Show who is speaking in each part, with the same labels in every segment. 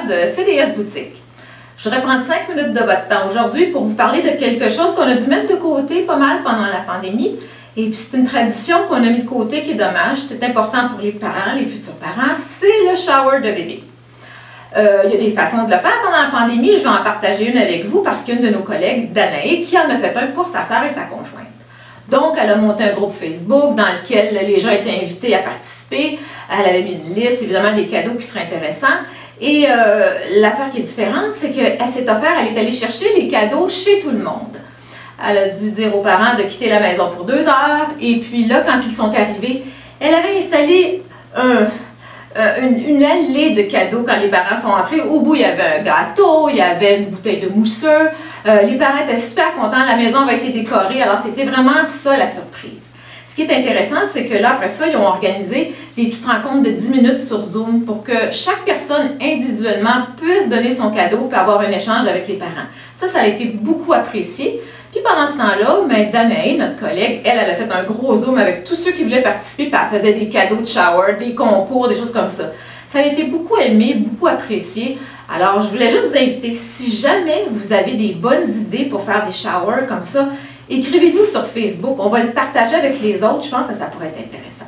Speaker 1: de CDS Boutique. Je voudrais prendre 5 minutes de votre temps aujourd'hui pour vous parler de quelque chose qu'on a dû mettre de côté pas mal pendant la pandémie. Et puis c'est une tradition qu'on a mis de côté qui est dommage, c'est important pour les parents, les futurs parents, c'est le shower de bébé. Il y a des façons de le faire pendant la pandémie, je vais en partager une avec vous parce qu'une de nos collègues, Danae, qui en a fait un pour sa sœur et sa conjointe. Donc, elle a monté un groupe Facebook dans lequel les gens étaient invités à participer. Elle avait mis une liste, évidemment, des cadeaux qui seraient intéressants. Et l'affaire qui est différente, c'est qu'elle s'est offert, elle est allée chercher les cadeaux chez tout le monde. Elle a dû dire aux parents de quitter la maison pour 2 heures. Et puis là, quand ils sont arrivés, elle avait installé une allée de cadeaux quand les parents sont entrés. Au bout, il y avait un gâteau, il y avait une bouteille de mousseux. Les parents étaient super contents, la maison avait été décorée, alors c'était vraiment ça la surprise. Ce qui est intéressant, c'est que là, après ça, ils ont organisé des petites rencontres de 10 minutes sur Zoom pour que chaque personne individuellement puisse donner son cadeau et avoir un échange avec les parents. Ça a été beaucoup apprécié. Puis pendant ce temps-là, Danae, notre collègue, elle avait fait un gros Zoom avec tous ceux qui voulaient participer, puis elle faisait des cadeaux de shower, des concours, des choses comme ça. Ça a été beaucoup aimé, beaucoup apprécié. Alors, je voulais juste vous inviter, si jamais vous avez des bonnes idées pour faire des showers comme ça, écrivez-nous sur Facebook, on va le partager avec les autres, je pense que ça pourrait être intéressant.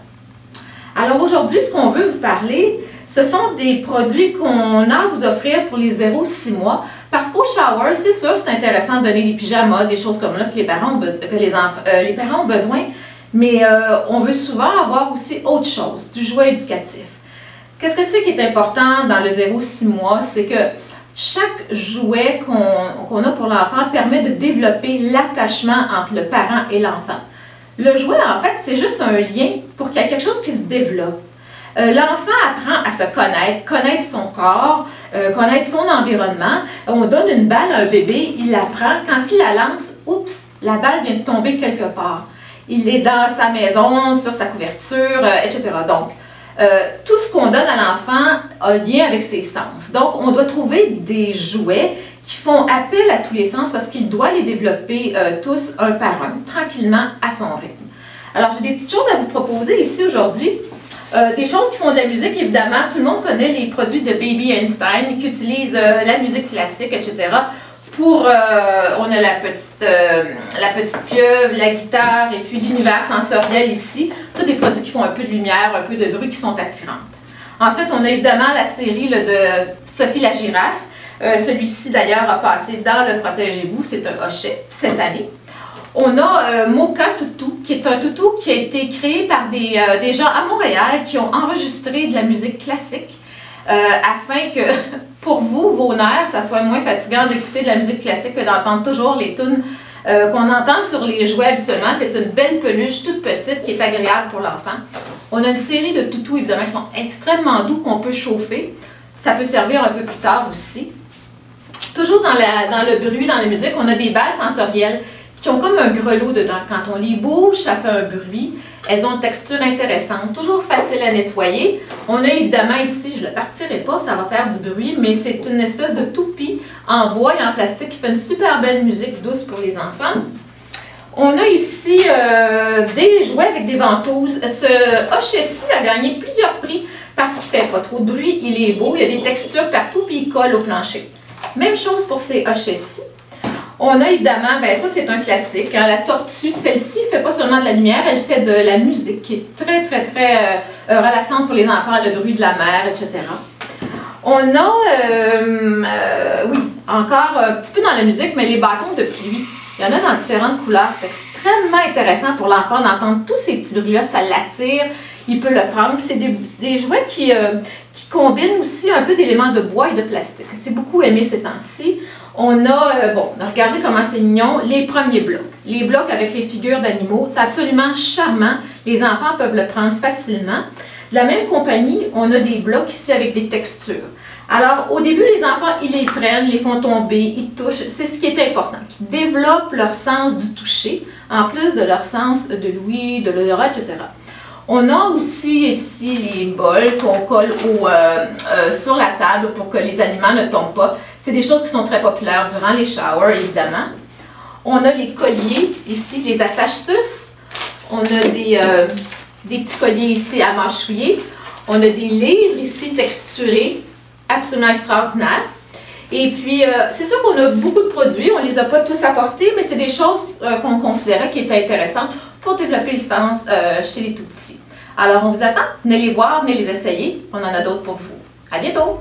Speaker 1: Alors aujourd'hui, ce qu'on veut vous parler, ce sont des produits qu'on a à vous offrir pour les 0-6 mois, parce qu'au shower, c'est sûr, c'est intéressant de donner des pyjamas, des choses comme là que les parents ont besoin, mais on veut souvent avoir aussi autre chose, du jouet éducatif. Qu'est-ce que c'est qui est important dans le 0-6 mois? C'est que chaque jouet qu'on a pour l'enfant permet de développer l'attachement entre le parent et l'enfant. Le jouet, en fait, c'est juste un lien pour qu'il y ait quelque chose qui se développe. L'enfant apprend à se connaître son corps, connaître son environnement. On donne une balle à un bébé, il la prend. Quand il la lance, oups, la balle vient de tomber quelque part. Il est dans sa maison, sur sa couverture, etc. Donc, tout ce qu'on donne à l'enfant a lien avec ses sens. Donc, on doit trouver des jouets qui font appel à tous les sens parce qu'il doit les développer tous un par un, tranquillement, à son rythme. Alors, j'ai des petites choses à vous proposer ici aujourd'hui. Des choses qui font de la musique, évidemment. Tout le monde connaît les produits de Baby Einstein qui utilisent la musique classique, etc. On a la petite pieuvre, la guitare et puis l'univers sensoriel ici. Tous des produits qui font un peu de lumière, un peu de bruit, qui sont attirantes. Ensuite, on a évidemment la série de Sophie la girafe. Celui-ci d'ailleurs a passé dans le Protégez-vous, c'est un hochet cette année. On a Mocha Toutou, qui est un toutou qui a été créé par des gens à Montréal qui ont enregistré de la musique classique afin que pour vous, vos nerfs, ça soit moins fatigant d'écouter de la musique classique que d'entendre toujours les tunes qu'on entend sur les jouets habituellement. C'est une belle peluche toute petite qui est agréable pour l'enfant. On a une série de toutous évidemment qui sont extrêmement doux qu'on peut chauffer. Ça peut servir un peu plus tard aussi. Toujours dans le bruit, dans la musique, on a des balles sensorielles qui ont comme un grelot dedans. Quand on les bouge, ça fait un bruit. Elles ont une texture intéressante, toujours facile à nettoyer. On a évidemment ici, je ne le partirai pas, ça va faire du bruit, mais c'est une espèce de toupie en bois et en plastique qui fait une super belle musique douce pour les enfants. On a ici des jouets avec des ventouses. Ce hochet-ci a gagné plusieurs prix parce qu'il ne fait pas trop de bruit, il est beau, il y a des textures partout puis il colle au plancher. Même chose pour ces hochets-ci. On a évidemment, ça c'est un classique, hein, la tortue, celle-ci ne fait pas seulement de la lumière, elle fait de la musique qui est très relaxante pour les enfants, le bruit de la mer, etc. On a, oui, encore un petit peu dans la musique, mais les bâtons de pluie. Il y en a dans différentes couleurs, c'est extrêmement intéressant pour l'enfant d'entendre tous ces petits bruits-là, ça l'attire, il peut le prendre. C'est des jouets qui combinent aussi un peu d'éléments de bois et de plastique. C'est beaucoup aimé ces temps-ci. On a, regardez comment c'est mignon, les premiers blocs. Les blocs avec les figures d'animaux, c'est absolument charmant. Les enfants peuvent le prendre facilement. De la même compagnie, on a des blocs ici avec des textures. Alors, au début, les enfants, ils les prennent, les font tomber, ils touchent. C'est ce qui est important, qu'ils développent leur sens du toucher, en plus de leur sens de l'ouïe, de l'odorat, etc. On a aussi ici les bols qu'on colle sur la table pour que les aliments ne tombent pas. C'est des choses qui sont très populaires durant les showers, évidemment. On a les colliers, ici, les attaches-sus. On a des petits colliers ici à mâchouiller. On a des livres ici texturés. absolument extraordinaire. Et puis, c'est sûr qu'on a beaucoup de produits, on ne les a pas tous apportés, mais c'est des choses qu'on considérait qui étaient intéressantes pour développer le sens chez les tout-petits. Alors, on vous attend, venez les voir, venez les essayer, on en a d'autres pour vous. À bientôt!